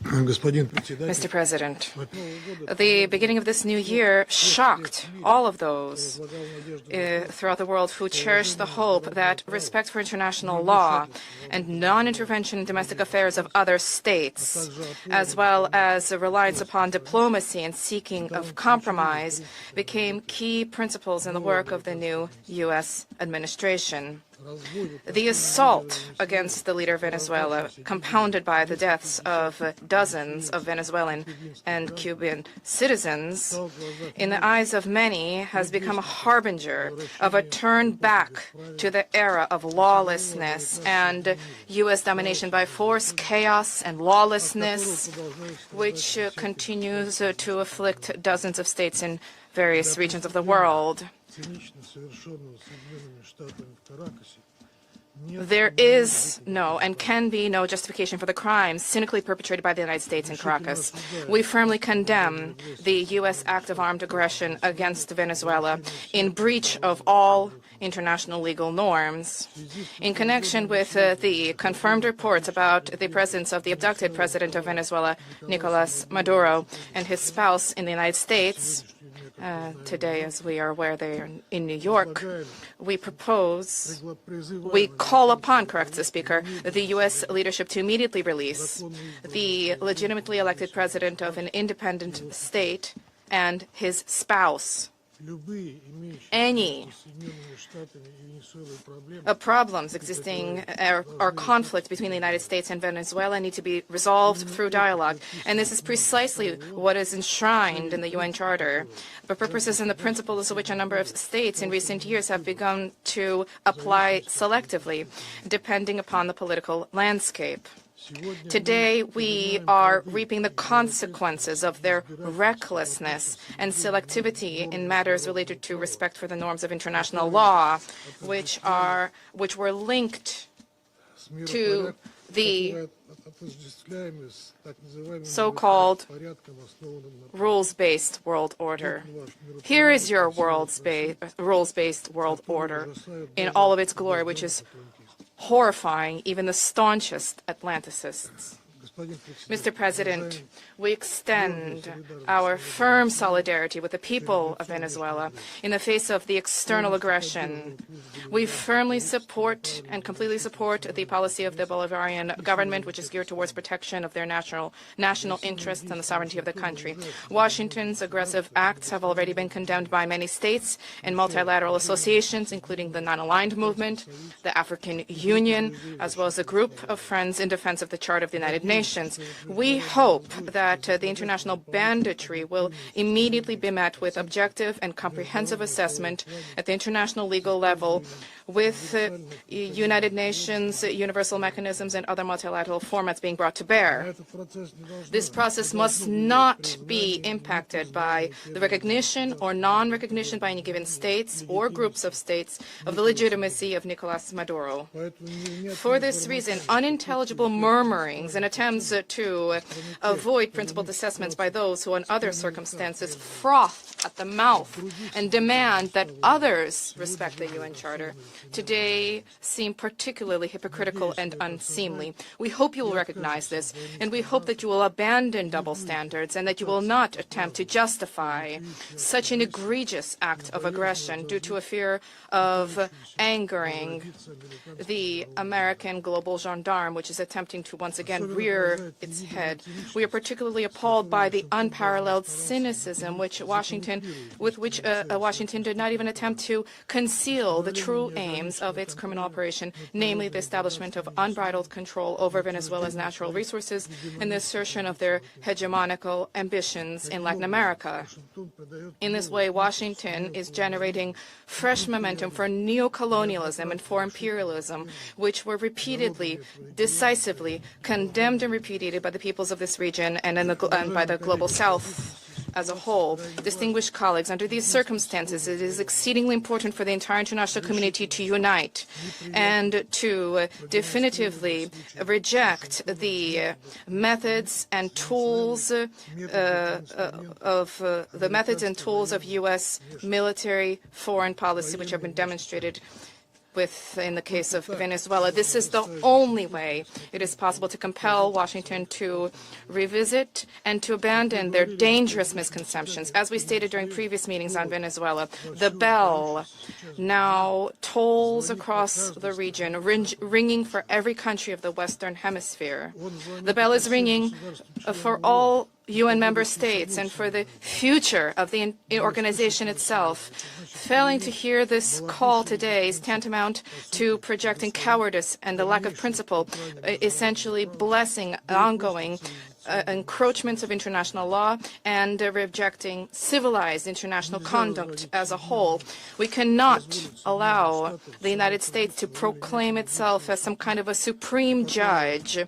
Mr. President, the beginning of this new year shocked all of those throughout the world who cherish the hope that respect for international law and non-intervention in domestic affairs of other states, as well as a reliance upon diplomacy and seeking of compromise, became key principles in the work of the new U.S. administration. The assault against the leader of Venezuela, compounded by the deaths of dozens of Venezuelan and Cuban citizens, in the eyes of many, has become a harbinger of a turn back to the era of lawlessness and U.S. domination by force, chaos, and lawlessness, which continues to afflict dozens of states in various regions of the world. There is no and can be no justification for the crimes cynically perpetrated by the United States in Caracas. We firmly condemn the U.S. act of armed aggression against Venezuela in breach of all international legal norms. In connection with the confirmed reports about the presence of the abducted president of Venezuela, Nicolas Maduro, and his spouse in the United States, today, as we are aware, they are in New York, we call upon, corrects the Speaker, the U.S. leadership to immediately release the legitimately elected president of an independent state and his spouse. Any problems existing or conflict between the United States and Venezuela need to be resolved through dialogue. And this is precisely what is enshrined in the UN Charter, the purposes and the principles of which a number of states in recent years have begun to apply selectively, depending upon the political landscape. Today, we are reaping the consequences of their recklessness and selectivity in matters related to respect for the norms of international law, which were linked to the so-called rules-based world order. Here is your rules-based world order in all of its glory, which is horrifying even the staunchest Atlanticists. Mr. President, we extend our firm solidarity with the people of Venezuela in the face of the external aggression. We firmly support and completely support the policy of the Bolivarian government, which is geared towards protection of their national interests and the sovereignty of the country. Washington's aggressive acts have already been condemned by many states and multilateral associations, including the Non-Aligned Movement, the African Union, as well as a group of friends in defense of the Charter of the United Nations. We hope that the international banditry will immediately be met with objective and comprehensive assessment at the international legal level with United Nations, universal mechanisms, and other multilateral formats being brought to bear. This process must not be impacted by the recognition or non-recognition by any given states or groups of states of the legitimacy of Nicolas Maduro. For this reason, unintelligible murmurings and attempts to avoid principled assessments by those who, in other circumstances, froth at the mouth and demand that others respect the UN Charter, today seem particularly hypocritical and unseemly. We hope you will recognize this, and we hope that you will abandon double standards and that you will not attempt to justify such an egregious act of aggression due to a fear of angering the American global gendarme, which is attempting to once again rear its head. We are particularly appalled by the unparalleled cynicism with which Washington did not even attempt to conceal the true aims of its criminal operation, namely the establishment of unbridled control over Venezuela's natural resources and the assertion of their hegemonical ambitions in Latin America. In this way, Washington is generating fresh momentum for neocolonialism and for imperialism, which were repeatedly, decisively condemned and repudiated by the peoples of this region and by the global South as a whole. Distinguished colleagues, under these circumstances, it is exceedingly important for the entire international community to unite and to definitively reject the methods and tools of U.S. military foreign policy, which have been demonstrated in the case of Venezuela. This is the only way it is possible to compel Washington to revisit and to abandon their dangerous misconceptions. As we stated during previous meetings on Venezuela, the bell now tolls across the region, ringing for every country of the Western Hemisphere. The bell is ringing for all UN member states and for the future of the organization itself. Failing to hear this call today is tantamount to projecting cowardice and the lack of principle, essentially blessing ongoing encroachments of international law and rejecting civilized international conduct as a whole. We cannot allow the United States to proclaim itself as some kind of a supreme judge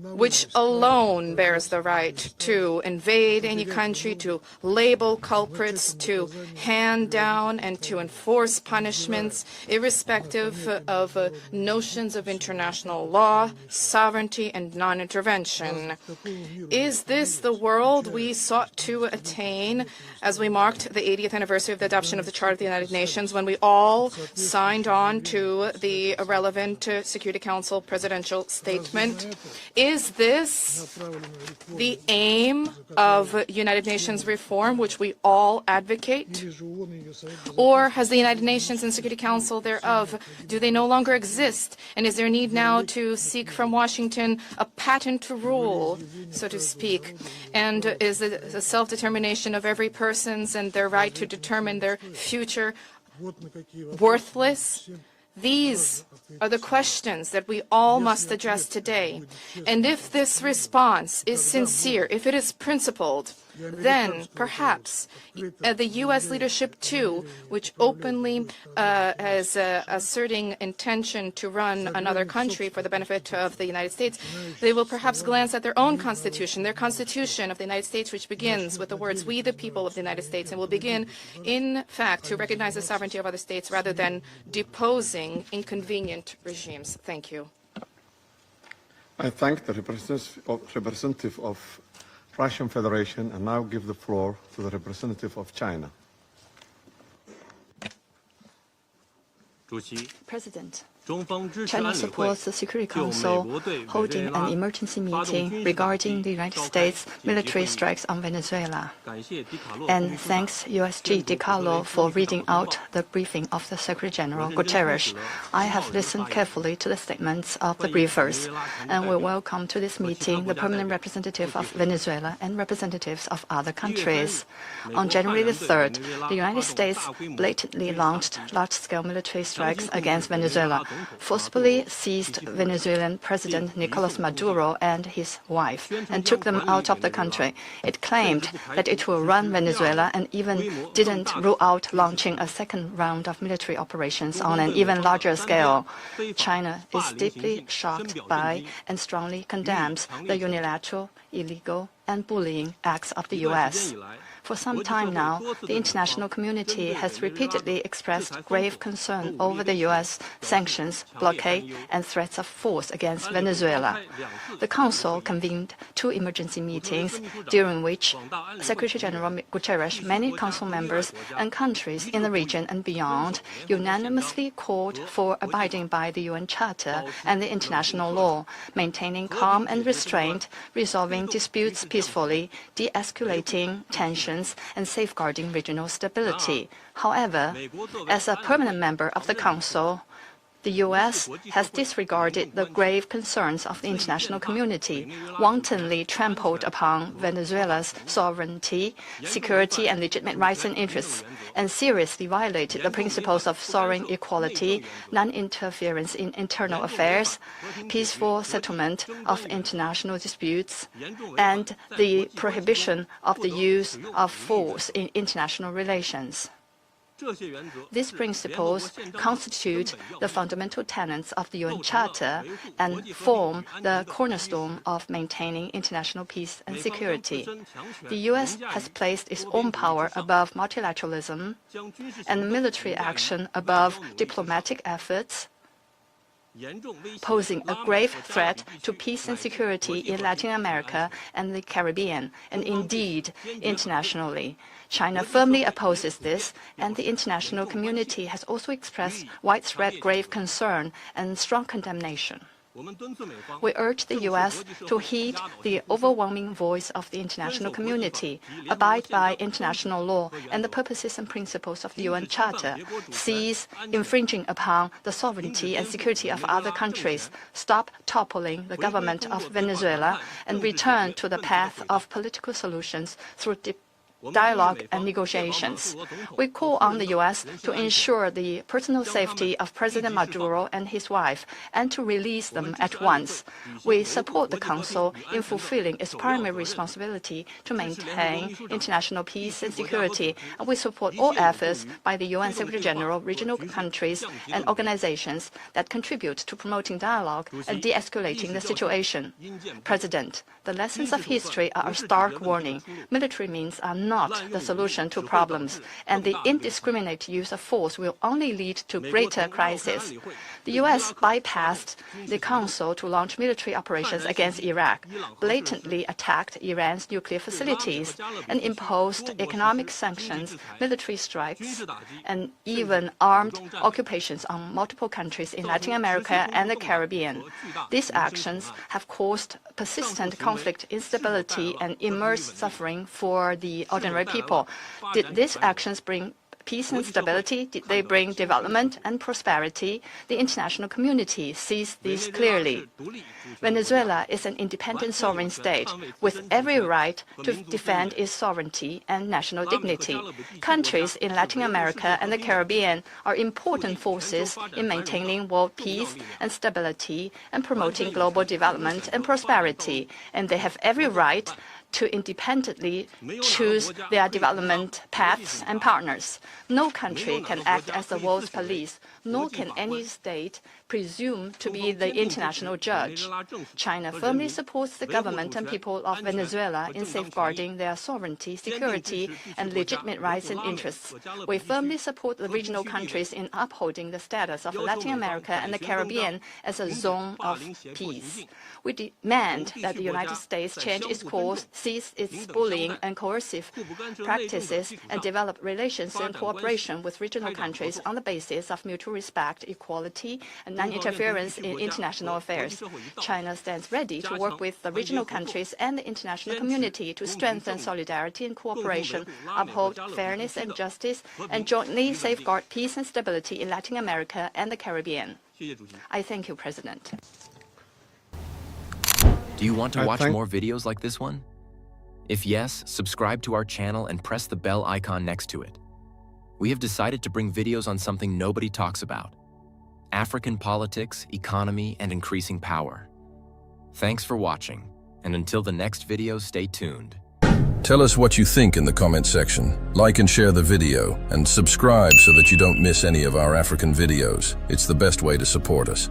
which alone bears the right to invade any country, to label culprits, to hand down and to enforce punishments, irrespective of notions of international law, sovereignty, and non-intervention. Is this the world we sought to attain as we marked the 80th anniversary of the adoption of the Charter of the United Nations, when we all signed on to the relevant Security Council presidential statement? Is this the aim of United Nations reform, which we all advocate? Or has the United Nations and Security Council thereof, do they no longer exist? And is there a need now to seek from Washington a patent rule, so to speak? And is the self-determination of every person's and their right to determine their future worthless? These are the questions that we all must address today. And if this response is sincere, if it is principled, then perhaps the U.S. leadership, too, which openly is asserting intention to run another country for the benefit of the United States, they will perhaps glance at their own constitution, their constitution of the United States, which begins with the words, "We the people of the United States," and will begin, in fact, to recognize the sovereignty of other states rather than deposing inconvenient regimes. Thank you. I thank the representative of Russian Federation and now give the floor to the representative of China. President, China supports the Security Council holding an emergency meeting regarding the United States military strikes on Venezuela. And thanks USG DiCarlo for reading out the briefing of the Secretary General Guterres. I have listened carefully to the statements of the briefers, and we welcome to this meeting the permanent representative of Venezuela and representatives of other countries. On January the 3rd, the United States blatantly launched large-scale military strikes against Venezuela, forcibly seized Venezuelan President Nicolas Maduro and his wife, and took them out of the country. It claimed that it will run Venezuela and even didn't rule out launching a second round of military operations on an even larger scale. China is deeply shocked by and strongly condemns the unilateral, illegal, and bullying acts of the U.S. For some time now, the international community has repeatedly expressed grave concern over the U.S. sanctions, blockade, and threats of force against Venezuela. The Council convened 2 emergency meetings, during which Secretary General Guterres, many Council members, and countries in the region and beyond unanimously called for abiding by the UN Charter and the international law, maintaining calm and restraint, resolving disputes peacefully, de-escalating tensions, and safeguarding regional stability. However, as a permanent member of the Council, the U.S. has disregarded the grave concerns of the international community, wantonly trampled upon Venezuela's sovereignty, security, and legitimate rights and interests, and seriously violated the principles of sovereign equality, non-interference in internal affairs, peaceful settlement of international disputes, and the prohibition of the use of force in international relations. These principles constitute the fundamental tenets of the UN Charter and form the cornerstone of maintaining international peace and security. The U.S. has placed its own power above multilateralism and military action above diplomatic efforts, posing a grave threat to peace and security in Latin America and the Caribbean, and indeed internationally. China firmly opposes this, and the international community has also expressed widespread grave concern and strong condemnation. We urge the U.S. to heed the overwhelming voice of the international community, abide by international law and the purposes and principles of the UN Charter, cease infringing upon the sovereignty and security of other countries, stop toppling the government of Venezuela, and return to the path of political solutions through dialogue and negotiations. We call on the U.S. to ensure the personal safety of President Maduro and his wife and to release them at once. We support the Council in fulfilling its primary responsibility to maintain international peace and security, and we support all efforts by the UN Secretary-General, regional countries, and organizations that contribute to promoting dialogue and de-escalating the situation. President, the lessons of history are a stark warning. Military means are not the solution to problems, and the indiscriminate use of force will only lead to greater crisis. The U.S. bypassed the Council to launch military operations against Iraq, blatantly attacked Iran's nuclear facilities, and imposed economic sanctions, military strikes, and even armed occupations on multiple countries in Latin America and the Caribbean. These actions have caused persistent conflict, instability, and immense suffering for the ordinary people. Did these actions bring peace and stability? Did they bring development and prosperity? The international community sees this clearly. Venezuela is an independent sovereign state with every right to defend its sovereignty and national dignity. Countries in Latin America and the Caribbean are important forces in maintaining world peace and stability and promoting global development and prosperity, and they have every right to independently choose their development paths and partners. No country can act as the world's police, nor can any state presume to be the international judge. China firmly supports the government and people of Venezuela in safeguarding their sovereignty, security, and legitimate rights and interests. We firmly support the regional countries in upholding the status of Latin America and the Caribbean as a zone of peace. We demand that the United States change its course, cease its bullying and coercive practices, and develop relations and cooperation with regional countries on the basis of mutual respect, equality, and non-interference in international affairs. China stands ready to work with the regional countries and the international community to strengthen solidarity and cooperation, uphold fairness and justice, and jointly safeguard peace and stability in Latin America and the Caribbean. I thank you, President. Do you want to watch more videos like this one? If yes, subscribe to our channel and press the bell icon next to it. We have decided to bring videos on something nobody talks about: African politics, economy, and increasing power. Thanks for watching, and until the next video, stay tuned. Tell us what you think in the comment section. Like and share the video, and subscribe so that you don't miss any of our African videos. It's the best way to support us.